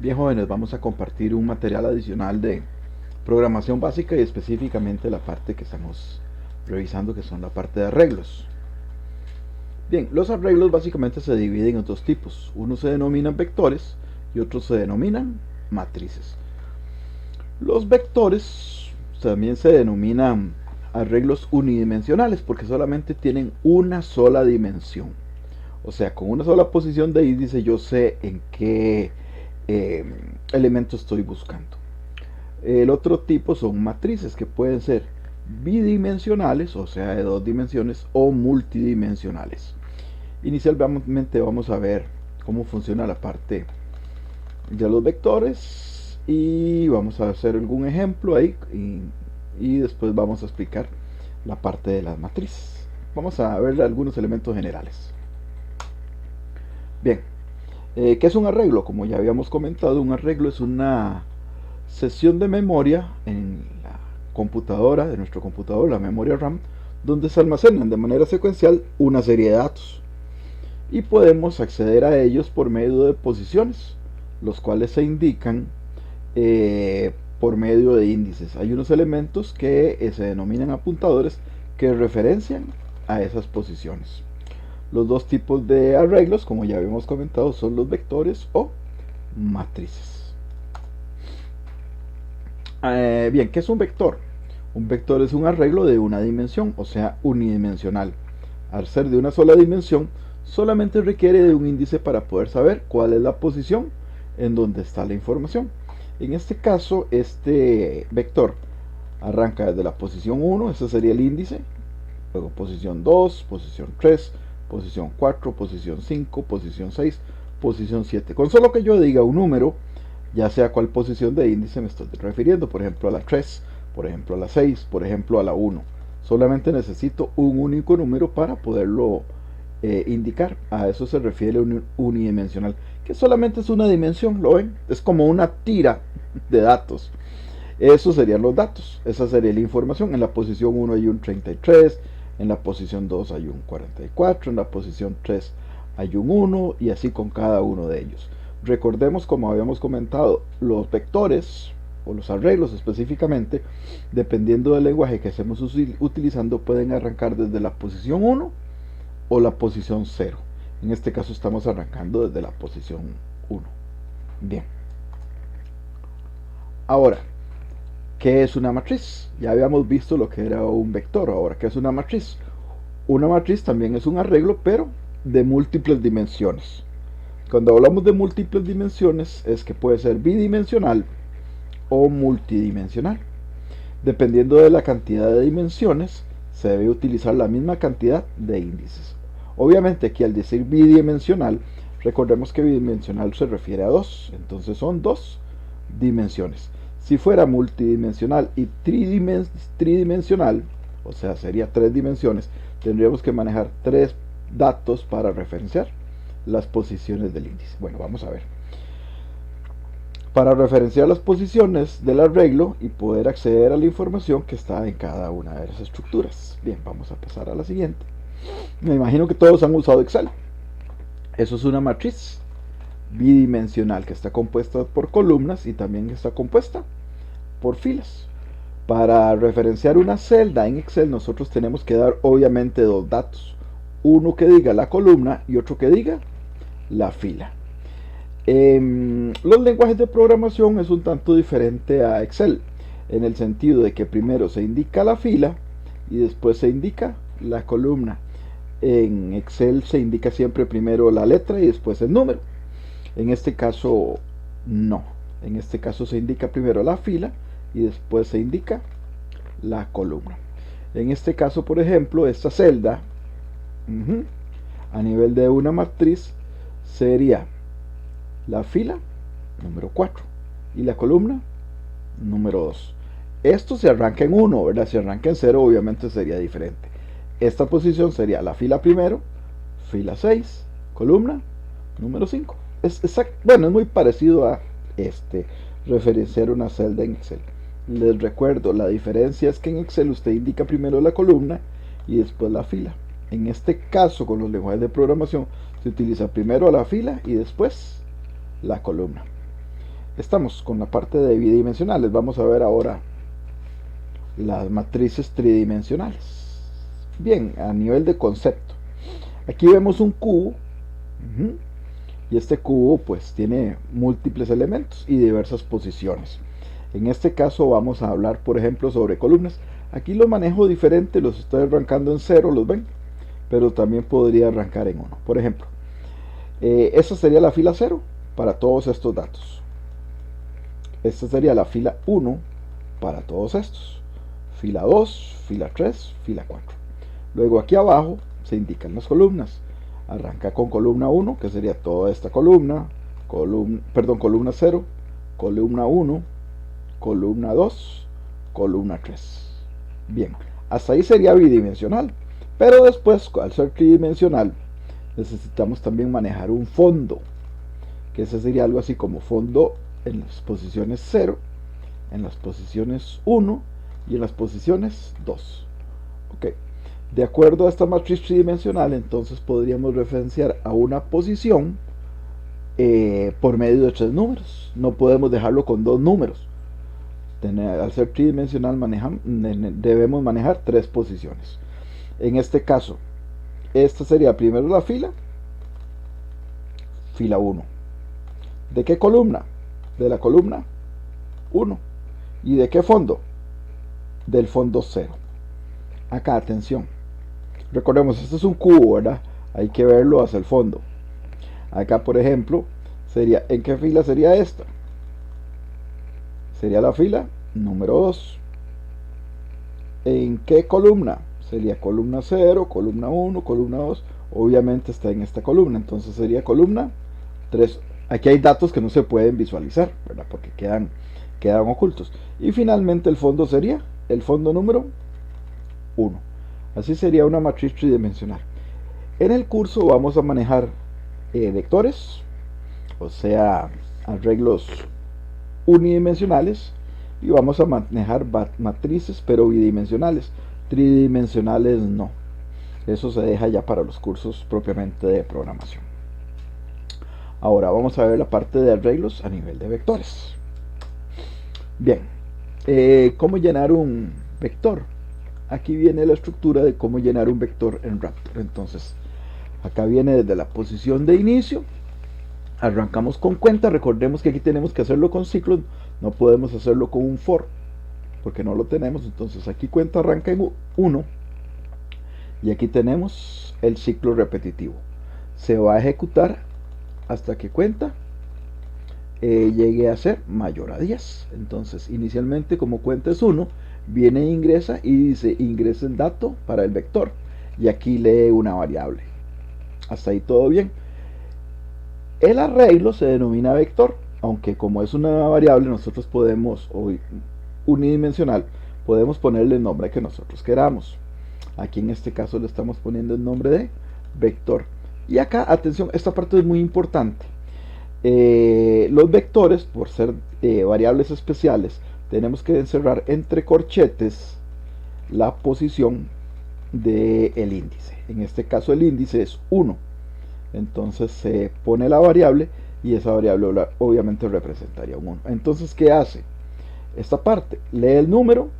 Bien, jóvenes, vamos a compartir un material adicional de programación básica y específicamente la parte que estamos revisando, que son la parte de arreglos. Bien, los arreglos básicamente se dividen en dos tipos. Unos se denominan vectores y otros se denominan matrices. Los vectores también se denominan arreglos unidimensionales porque solamente tienen una sola dimensión. O sea, con una sola posición de índice yo sé en qué elemento estoy buscando. El otro tipo son matrices que pueden ser bidimensionales, o sea, de dos dimensiones, o multidimensionales. Inicialmente vamos a ver cómo funciona la parte de los vectores y vamos a hacer algún ejemplo ahí y después vamos a explicar la parte de las matrices. Vamos a ver algunos elementos generales. Bien, ¿qué es un arreglo? Como ya habíamos comentado, un arreglo es una sesión de memoria en la computadora, de nuestro computador, la memoria RAM, donde se almacenan de manera secuencial una serie de datos. Y podemos acceder a ellos por medio de posiciones, los cuales se indican por medio de índices. Hay unos elementos que se denominan apuntadores que referencian a esas posiciones. Los dos tipos de arreglos, como ya habíamos comentado, son los vectores o matrices. Bien, ¿qué es un vector? Un vector es un arreglo de una dimensión, o sea, unidimensional. Al ser de una sola dimensión, solamente requiere de un índice para poder saber cuál es la posición en donde está la información. En este caso, este vector arranca desde la posición 1, ese sería el índice, luego posición 2, posición 3, posición 4, posición 5, posición 6, posición 7. Con solo que yo diga un número, ya sea cuál posición de índice me estoy refiriendo, por ejemplo a la 3, por ejemplo a la 6, por ejemplo a la 1. Solamente necesito un único número para poderlo indicar. A eso se refiere unidimensional, que solamente es una dimensión, ¿lo ven? Es como una tira de datos. Esos serían los datos, esa sería la información. En la posición 1 hay un 33, en la posición 2 hay un 44, en la posición 3 hay un 1 y así con cada uno de ellos. Recordemos, como habíamos comentado, los vectores o los arreglos específicamente, dependiendo del lenguaje que estemos utilizando, pueden arrancar desde la posición 1 o la posición 0. En este caso estamos arrancando desde la posición 1. Bien. Ahora, ¿qué es una matriz? Ya habíamos visto lo que era un vector. Ahora, ¿qué es una matriz? Una matriz también es un arreglo, pero de múltiples dimensiones. Cuando hablamos de múltiples dimensiones, es que puede ser bidimensional o multidimensional. Dependiendo de la cantidad de dimensiones, se debe utilizar la misma cantidad de índices. Obviamente aquí al decir bidimensional, recordemos que bidimensional se refiere a 2, entonces son 2 dimensiones. Si fuera multidimensional y tridimensional, o sea, sería 3 dimensiones, tendríamos que manejar 3 datos para referenciar las posiciones del índice. Bueno, vamos a ver. Para referenciar las posiciones del arreglo y poder acceder a la información que está en cada una de las estructuras. Bien, vamos a pasar a la siguiente. Me imagino que todos han usado Excel. Eso es una matriz bidimensional que está compuesta por columnas y también está compuesta por filas. Para referenciar una celda en Excel nosotros tenemos que dar obviamente dos datos. Uno que diga la columna y otro que diga la fila. Los lenguajes de programación es un tanto diferente a Excel, en el sentido de que primero se indica la fila y después se indica la columna. En Excel se indica siempre primero la letra y después el número. En este caso no. En este caso se indica primero la fila y después se indica la columna. En este caso, por ejemplo, esta celda a nivel de una matriz sería la fila número 4 y la columna número 2. Esto se arranca en 1, ¿verdad? Si arranca en 0 obviamente sería diferente. Esta posición sería la fila primero, fila 6, columna número 5. Bueno, es muy parecido a referenciar una celda en Excel. Les recuerdo, la diferencia es que en Excel usted indica primero la columna y después la fila. En este caso, con los lenguajes de programación, se utiliza primero la fila y después la columna. Estamos con la parte de bidimensionales. Vamos a ver ahora las matrices tridimensionales. Bien, a nivel de concepto, aquí vemos un cubo, y este cubo pues tiene múltiples elementos y diversas posiciones. En este caso vamos a hablar, por ejemplo, sobre columnas. Aquí los manejo diferente, los estoy arrancando en 0, ¿los ven? Pero también podría arrancar en 1. Por ejemplo, esta sería la fila 0 para todos estos datos. Esta sería la fila 1 para todos estos. Fila 2, fila 3, fila 4. Luego aquí abajo se indican las columnas. Arranca con columna 1, que sería toda esta columna, columna 0, columna 1, columna 2, columna 3. Bien, hasta ahí sería bidimensional. Pero después, al ser tridimensional, necesitamos también manejar un fondo, que ese sería algo así como fondo en las posiciones 0, en las posiciones 1 y en las posiciones 2. Ok. De acuerdo a esta matriz tridimensional, entonces podríamos referenciar a una posición por medio de 3 números. No podemos dejarlo con 2 números. Al ser tridimensional debemos manejar 3 posiciones. En este caso, esta sería primero la fila 1. ¿De qué columna? De la columna 1. ¿Y de qué fondo? Del fondo 0. Acá, atención. Recordemos, esto es un cubo, ¿verdad? Hay que verlo hacia el fondo. Acá, por ejemplo, sería, ¿en qué fila sería esta? Sería la fila número 2. ¿En qué columna? Sería columna 0, columna 1, columna 2. Obviamente está en esta columna, entonces sería columna 3. Aquí hay datos que no se pueden visualizar, ¿verdad? Porque quedan ocultos. Y finalmente el fondo sería el fondo número 1. Así sería una matriz tridimensional. En el curso vamos a manejar vectores, o sea, arreglos unidimensionales, y vamos a manejar matrices pero bidimensionales. Tridimensionales no. Eso se deja ya para los cursos propiamente de programación. Ahora vamos a ver la parte de arreglos a nivel de vectores. Bien, ¿cómo llenar un vector? Aquí viene la estructura de cómo llenar un vector en Raptor. Entonces, acá viene desde la posición de inicio. Arrancamos con cuenta. Recordemos que aquí tenemos que hacerlo con ciclos. No podemos hacerlo con un for, porque no lo tenemos. Entonces aquí cuenta arranca en 1. Y aquí tenemos el ciclo repetitivo. Se va a ejecutar hasta que cuenta llegue a ser mayor a 10. Entonces, inicialmente, como cuenta es 1, viene e ingresa y dice ingresa el dato para el vector. Y aquí lee una variable. Hasta ahí todo bien. El arreglo se denomina vector, aunque como es una variable, nosotros podemos, o unidimensional, podemos ponerle el nombre que nosotros queramos. Aquí en este caso le estamos poniendo el nombre de vector. Y acá, atención, esta parte es muy importante. Los vectores, por ser variables especiales, tenemos que encerrar entre corchetes la posición del índice. En este caso el índice es 1. Entonces se pone la variable y esa variable obviamente representaría un 1. Entonces, ¿qué hace? Esta parte lee el número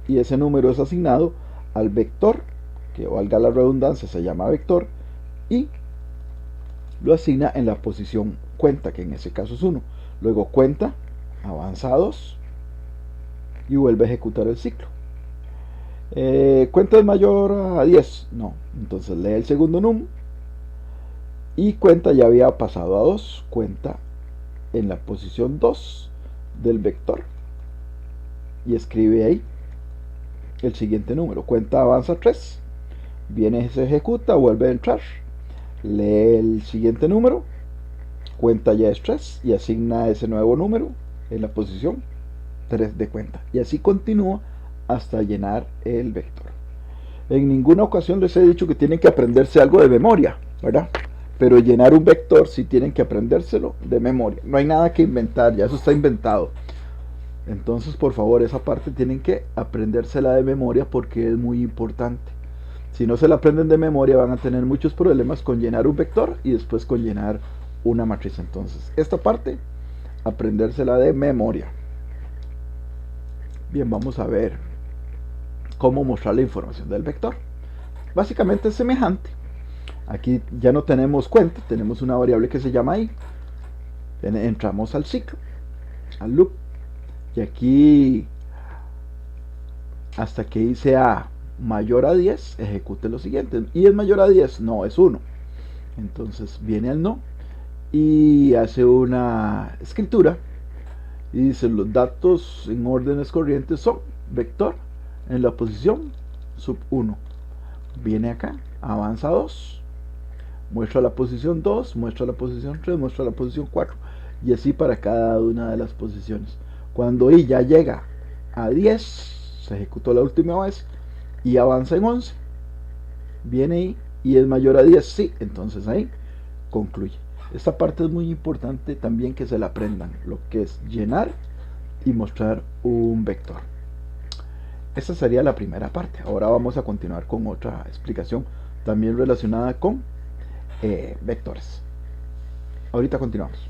y ese número es asignado al vector, que valga la redundancia se llama vector, y lo asigna en la posición cuenta, que en ese caso es 1. Luego cuenta, avanza a 2 y vuelve a ejecutar el ciclo. ¿Cuenta es mayor a 10? No. Entonces lee el segundo num y cuenta ya había pasado a 2. Cuenta en la posición 2 del vector y escribe ahí el siguiente número. Cuenta avanza 3. Viene, se ejecuta, vuelve a entrar, lee el siguiente número, cuenta ya es 3 y asigna ese nuevo número en la posición 3 de cuenta. Y así continúa hasta llenar el vector. En ninguna ocasión les he dicho que tienen que aprenderse algo de memoria, ¿verdad? Pero llenar un vector sí tienen que aprendérselo de memoria. No hay nada que inventar, ya eso está inventado. Entonces, por favor, esa parte tienen que aprendérsela de memoria porque es muy importante. Si no se la aprenden de memoria van a tener muchos problemas con llenar un vector y después con llenar una matriz. Entonces, esta parte aprendérsela de memoria. Bien, vamos a ver cómo mostrar la información del vector. Básicamente es semejante. Aquí ya no tenemos cuenta, tenemos una variable que se llama i. Entramos al ciclo, al loop, y aquí hasta que i sea mayor a 10, ejecute lo siguiente. ¿Y es mayor a 10? No, es 1. Entonces viene al no y hace una escritura y dice: los datos en órdenes corrientes son vector en la posición sub 1. Viene acá, avanza 2, muestra la posición 2, muestra la posición 3, muestra la posición 4, y así para cada una de las posiciones. Cuando i ya llega a 10, se ejecutó la última vez y avanza en 11, viene i y es mayor a 10, sí, entonces ahí concluye. Esta parte es muy importante también que se la aprendan, lo que es llenar y mostrar un vector. Esta sería la primera parte. Ahora vamos a continuar con otra explicación también relacionada con vectores. Ahorita continuamos.